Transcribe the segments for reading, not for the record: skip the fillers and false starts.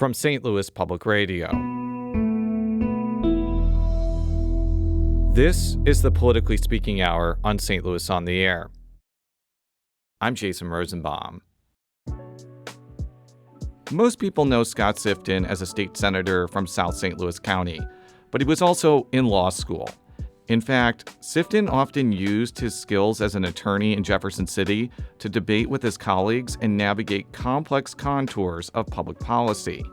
From St. Louis Public Radio. This is the Politically Speaking Hour on St. Louis on the Air. I'm Jason Rosenbaum. Most people know Scott Sifton as a state senator from South St. Louis County, but he was also in law school. In fact, Sifton often used his skills as an attorney in Jefferson City to debate with his colleagues and navigate complex contours of public policy.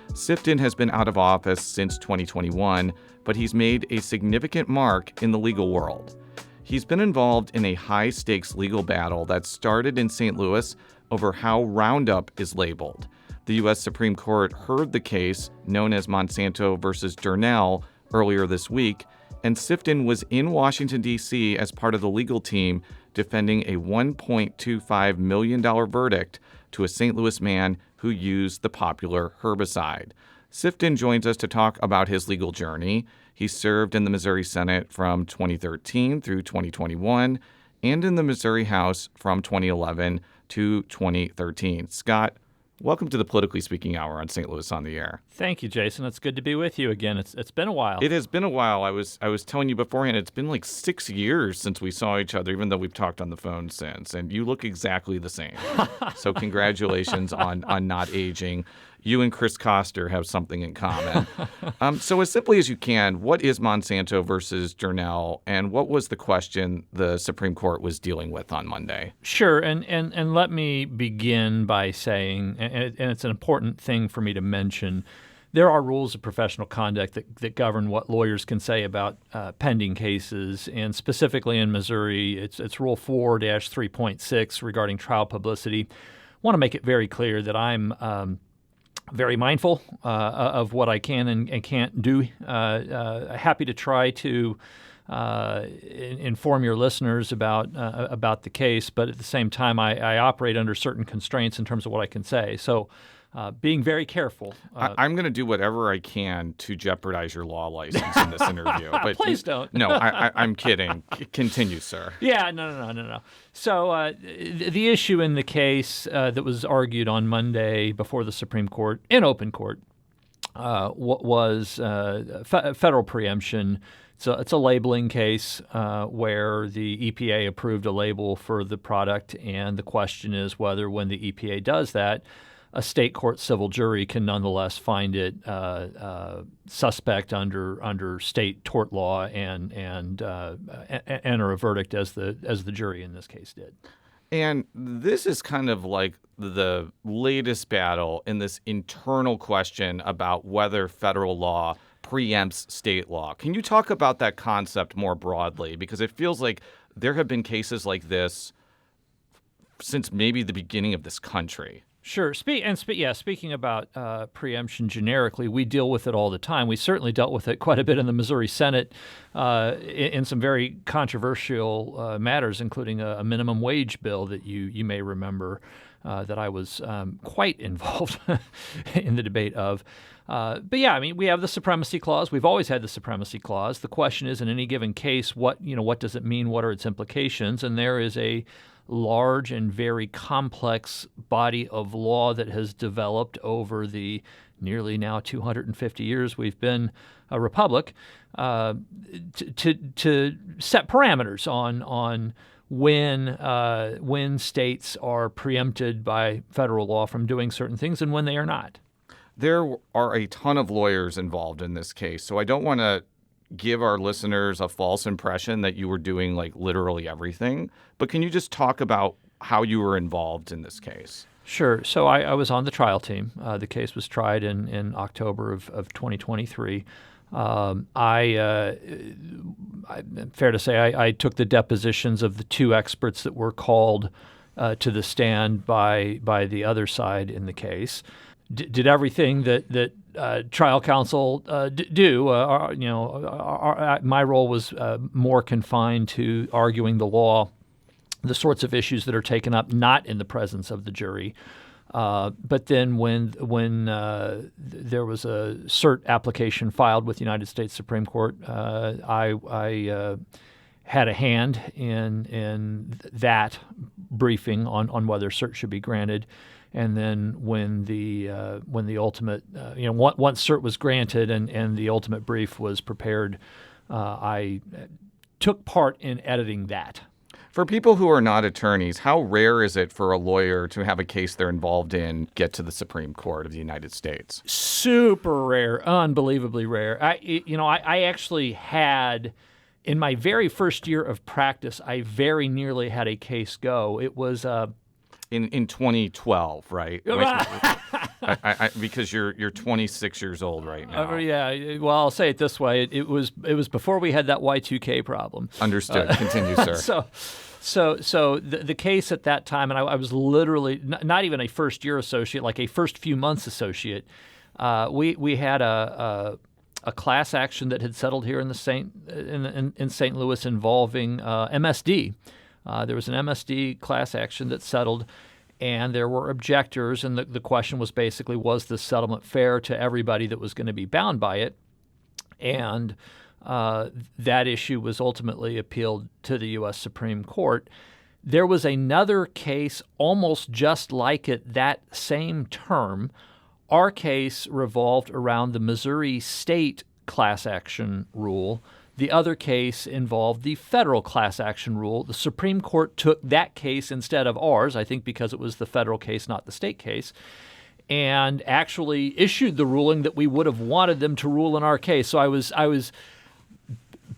Sifton has been out of office since 2021, but he's made a significant mark in the legal world. He's been involved in a high-stakes legal battle that started in St. Louis over how Roundup is labeled. The U.S. Supreme Court heard the case, known as Monsanto versus Durnell, earlier this week, and Sifton was in Washington, D.C. as part of the legal team defending a $1.25 million verdict to a St. Louis man who used the popular herbicide. Sifton joins us to talk about his legal journey. He served in the Missouri Senate from 2013 through 2021 and in the Missouri House from 2011 to 2013. Scott, welcome to the Politically Speaking Hour on St. Louis on the Air. Thank you, Jason. It's good to be with you again. It's been a while. It has been a while. I was telling you beforehand, it's been like 6 years since we saw each other, even though we've talked on the phone since. And you look exactly the same. So congratulations on not aging. You and Chris Koster have something in common. So as simply as you can, what is Monsanto versus Durnell, and what was the question the Supreme Court was dealing with on Monday? Sure, and let me begin by saying, and it's an important thing for me to mention, there are rules of professional conduct that govern what lawyers can say about pending cases, and specifically in Missouri, it's Rule 4-3.6 regarding trial publicity. I want to make it very clear that I'm very mindful of what I can and can't do. Happy to try to inform your listeners about the case, but at the same time, I operate under certain constraints in terms of what I can say. So being very careful. I'm going to do whatever I can to jeopardize your law license in this interview. But Please don't. No, I'm kidding. Continue, sir. Yeah, no. So the issue in the case that was argued on Monday before the Supreme Court, in open court, was federal preemption. It's a labeling case where the EPA approved a label for the product, and the question is whether when the EPA does that, a state court civil jury can nonetheless find it suspect under state tort law and enter a verdict as the jury in this case did. And this is kind of like the latest battle in this internal question about whether federal law preempts state law. Can you talk about that concept more broadly? Because it feels like there have been cases like this since maybe the beginning of this country. Sure. Speaking about preemption generically, we deal with it all the time. We certainly dealt with it quite a bit in the Missouri Senate in some very controversial matters, including a minimum wage bill that you may remember that I was quite involved in the debate of. But yeah, I mean, we have the supremacy clause. We've always had the supremacy clause. The question is, in any given case, what does it mean? What are its implications? And there is a large and very complex body of law that has developed over the nearly now 250 years we've been a republic to set parameters on when states are preempted by federal law from doing certain things and when they are not. There are a ton of lawyers involved in this case, so I don't want to give our listeners a false impression that you were doing like literally everything. But can you just talk about how you were involved in this case? Sure. So I was on the trial team. The case was tried in October of 2023. Fair to say, I took the depositions of the two experts that were called to the stand by the other side in the case. Did everything that trial counsel do. My role was more confined to arguing the law, the sorts of issues that are taken up not in the presence of the jury. But then when there was a cert application filed with the United States Supreme Court, I had a hand in that briefing on whether cert should be granted. And then when the ultimate, once cert was granted and the ultimate brief was prepared, I took part in editing that. For people who are not attorneys, how rare is it for a lawyer to have a case they're involved in get to the Supreme Court of the United States? Super rare, unbelievably rare. I actually had, in my very first year of practice, I very nearly had a case go. It was in 2012, right? Because you're 26 years old right now. Yeah. Well, I'll say it this way: it was before we had that Y2K problem. Understood. Continue, sir. So the case at that time, and I was literally not even a first year associate, like a first few months associate. We had a class action that had settled here in St. Louis involving MSD. There was an MSD class action that settled, and there were objectors, and the question was basically, was the settlement fair to everybody that was going to be bound by it? And that issue was ultimately appealed to the U.S. Supreme Court. There was another case almost just like it that same term. Our case revolved around the Missouri state class action rule. The other case involved the federal class action rule. The Supreme Court took that case instead of ours, I think because it was the federal case, not the state case, and actually issued the ruling that we would have wanted them to rule in our case. So I was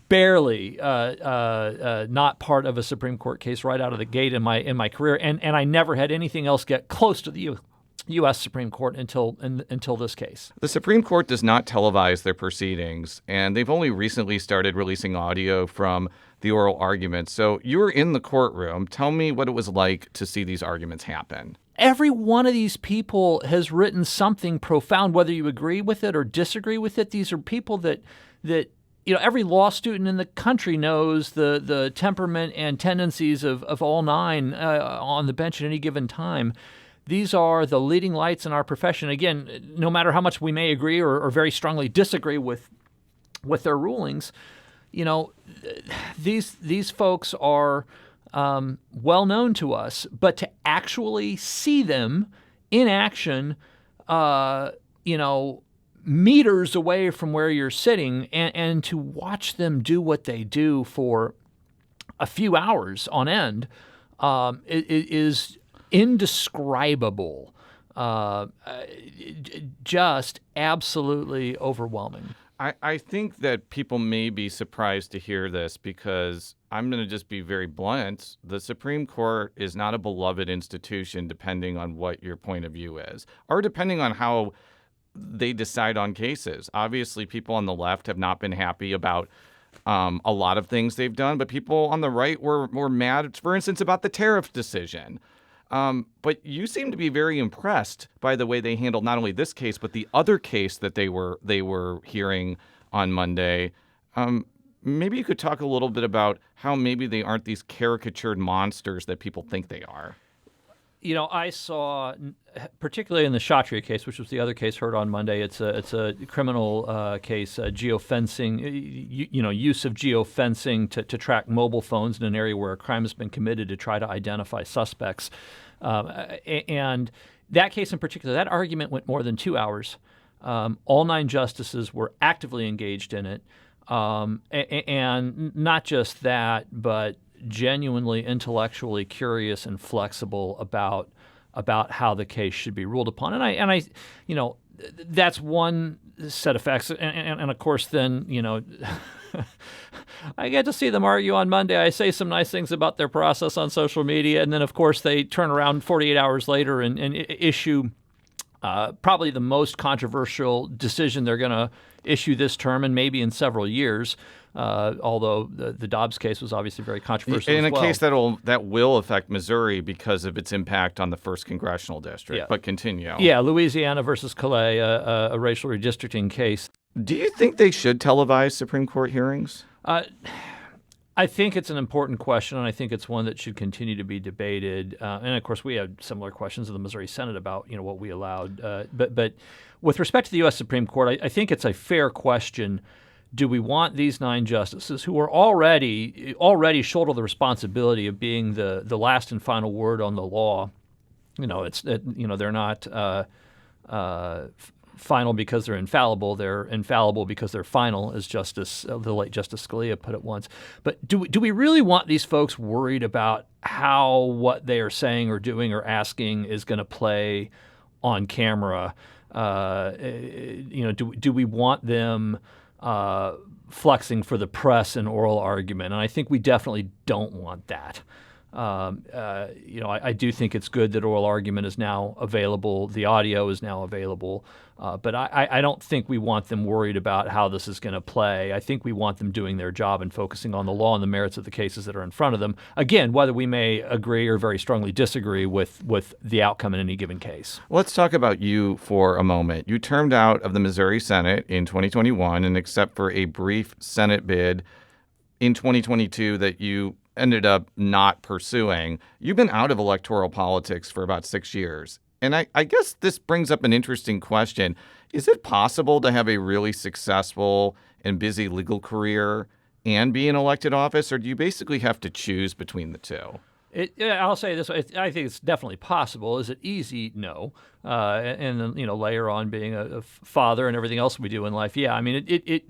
barely not part of a Supreme Court case right out of the gate in my career, and I never had anything else get close to the U.S. Supreme Court until this case. The Supreme Court does not televise their proceedings, and they've only recently started releasing audio from the oral arguments. So you were in the courtroom. Tell me what it was like to see these arguments happen. Every one of these people has written something profound, whether you agree with it or disagree with it. These are people that every law student in the country knows the temperament and tendencies of all nine on the bench at any given time. These are the leading lights in our profession. Again, no matter how much we may agree or very strongly disagree with their rulings, these folks are well known to us. But to actually see them in action, meters away from where you're sitting, and to watch them do what they do for a few hours on end, is indescribable, just absolutely overwhelming. I think that people may be surprised to hear this because I'm going to just be very blunt. The Supreme Court is not a beloved institution depending on what your point of view is, or depending on how they decide on cases. Obviously, people on the left have not been happy about a lot of things they've done, but people on the right were mad, for instance, about the tariff decision. But you seem to be very impressed by the way they handled not only this case, but the other case that they were hearing on Monday. Maybe you could talk a little bit about how maybe they aren't these caricatured monsters that people think they are. I saw, particularly in the Shatria case, which was the other case heard on Monday, it's a criminal case, geofencing, use of geofencing to track mobile phones in an area where a crime has been committed to try to identify suspects. And that case in particular, that argument went more than 2 hours. All 9 justices were actively engaged in it. And not just that, but genuinely intellectually curious and flexible about how the case should be ruled upon. And I that's one set of facts. And of course, then, I get to see them argue on Monday. I say some nice things about their process on social media. And then, of course, they turn around 48 hours later and issue probably the most controversial decision they're going to issue this term and maybe in several years. Although the Dobbs case was obviously very controversial in as well. In a case that will affect Missouri because of its impact on the 1st Congressional District. Yeah. But continue. Yeah, Louisiana versus Calais, a racial redistricting case. Do you think they should televise Supreme Court hearings? I think it's an important question, and I think it's one that should continue to be debated. And, of course, we had similar questions in the Missouri Senate about what we allowed. But with respect to the U.S. Supreme Court, I think it's a fair question. Do we want these 9 justices who are already shoulder the responsibility of being the last and final word on the law they're not final because they're infallible. They're infallible because they're final, as the late Justice Scalia put it once. But do we really want these folks worried about how what they are saying or doing or asking is going to play on camera? Do we want them flexing for the press and oral argument? And I think we definitely don't want that. I do think it's good that oral argument is now available. The audio is now available. But I don't think we want them worried about how this is going to play. I think we want them doing their job and focusing on the law and the merits of the cases that are in front of them. Again, whether we may agree or very strongly disagree with the outcome in any given case. Let's talk about you for a moment. You termed out of the Missouri Senate in 2021, and except for a brief Senate bid in 2022 that you ended up not pursuing, you've been out of electoral politics for about 6 years. And I guess this brings up an interesting question. Is it possible to have a really successful and busy legal career and be in elected office, or do you basically have to choose between the two? I'll say this: I think it's definitely possible. Is it easy? No. And then layer on being a father and everything else we do in life. Yeah, I mean,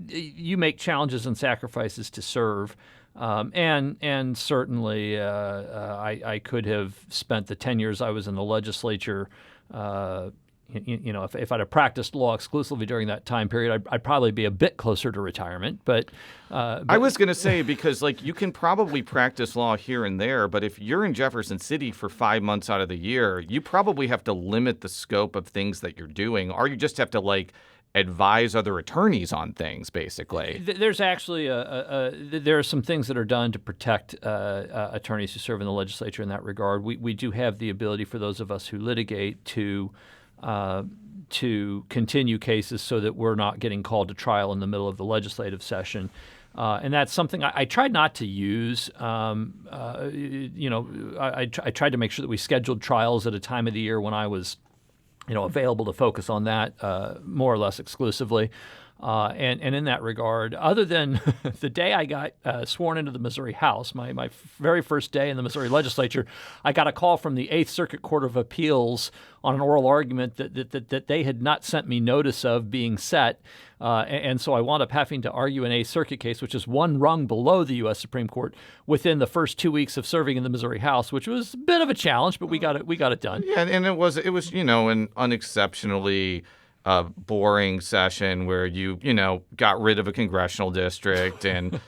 you make challenges and sacrifices to serve. And certainly I could have spent the 10 years I was in the legislature. If I'd have practiced law exclusively during that time period, I'd probably be a bit closer to retirement. But I was going to say, because you can probably practice law here and there, but if you're in Jefferson City for 5 months out of the year, you probably have to limit the scope of things that you're doing, or you just have to advise other attorneys on things, basically. There's actually there are some things that are done to protect attorneys who serve in the legislature in that regard. We do have the ability for those of us who litigate to continue cases so that we're not getting called to trial in the middle of the legislative session. And that's something I tried not to use. I tried to make sure that we scheduled trials at a time of the year when I was available to focus on that more or less exclusively. And in that regard, other than the day I got sworn into the Missouri House, my very first day in the Missouri legislature, I got a call from the Eighth Circuit Court of Appeals on an oral argument that they had not sent me notice of being set. And so I wound up having to argue an Eighth Circuit case, which is one rung below the U.S. Supreme Court, within the first 2 weeks of serving in the Missouri House, which was a bit of a challenge, but we got it done. Yeah, and it was an unexceptionally boring session where you got rid of a congressional district and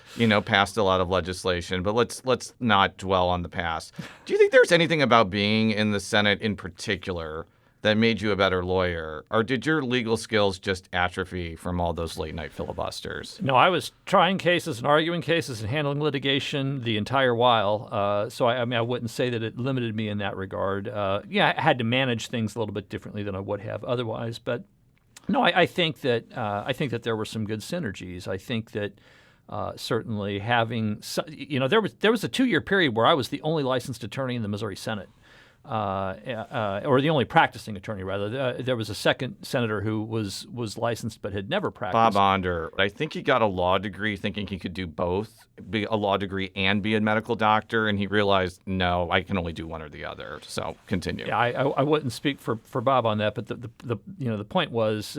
passed a lot of legislation. But let's not dwell on the past. Do you think there's anything about being in the Senate in particular that made you a better lawyer, or did your legal skills just atrophy from all those late night filibusters? No, I was trying cases and arguing cases and handling litigation the entire while. So I wouldn't say that it limited me in that regard. I had to manage things a little bit differently than I would have otherwise, but. No, I think that there were some good synergies. I think that certainly having there was a 2-year period where I was the only licensed attorney in the Missouri Senate, or the only practicing attorney rather. There was a second senator who was licensed but had never practiced. Bob Onder. I think he got a law degree thinking he could do both, be a law degree and be a medical doctor, and he realized, no, I can only do one or the other. So continue. Yeah, I wouldn't speak for Bob on that, but the point was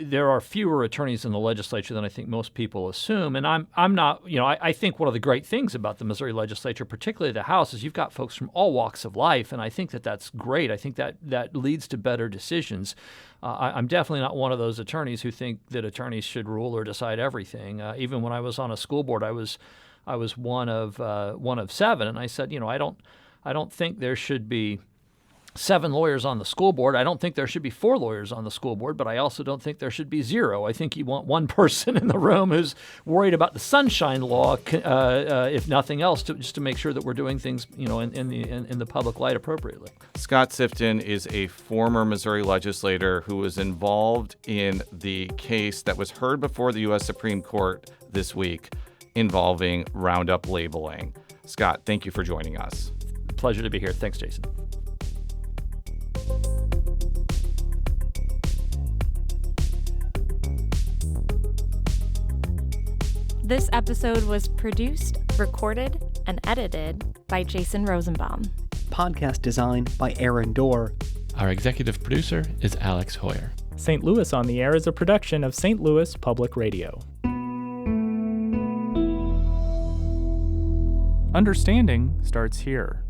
there are fewer attorneys in the legislature than I think most people assume, and I'm not. I think one of the great things about the Missouri legislature, particularly the House, is you've got folks from all walks of life, and I think that's great. I think that leads to better decisions. I'm definitely not one of those attorneys who think that attorneys should rule or decide everything. Even when I was on a school board, I was one of 7, and I said, I don't think there should be 7 lawyers on the school board. I don't think there should be 4 lawyers on the school board, but I also don't think there should be 0. I think you want one person in the room who's worried about the sunshine law, if nothing else, just to make sure that we're doing things, in the public light appropriately. Scott Sifton is a former Missouri legislator who was involved in the case that was heard before the U.S. Supreme Court this week involving Roundup labeling. Scott, thank you for joining us. Pleasure to be here. Thanks, Jason. This episode was produced, recorded, and edited by Jason Rosenbaum. Podcast design by Aaron Dorr. Our executive producer is Alex Hoyer. St. Louis on the Air is a production of St. Louis Public Radio. Understanding starts here.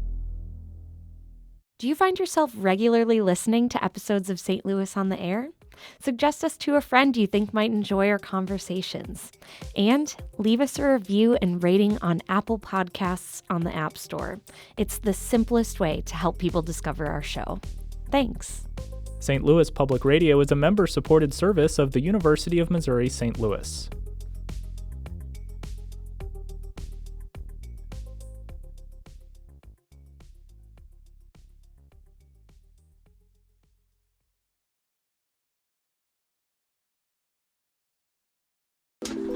Do you find yourself regularly listening to episodes of St. Louis on the Air? Suggest us to a friend you think might enjoy our conversations. And leave us a review and rating on Apple Podcasts on the App Store. It's the simplest way to help people discover our show. Thanks. St. Louis Public Radio is a member-supported service of the University of Missouri St. Louis.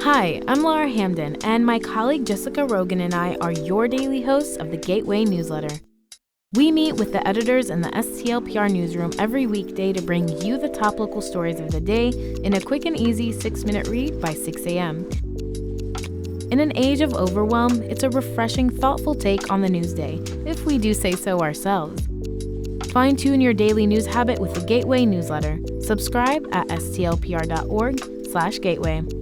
Hi, I'm Laura Hamden, and my colleague Jessica Rogan and I are your daily hosts of the Gateway newsletter. We meet with the editors in the STLPR newsroom every weekday to bring you the top local stories of the day in a quick and easy 6-minute read by 6 a.m. In an age of overwhelm, it's a refreshing, thoughtful take on the news day, if we do say so ourselves. Fine-tune your daily news habit with the Gateway newsletter. Subscribe at stlpr.org/gateway.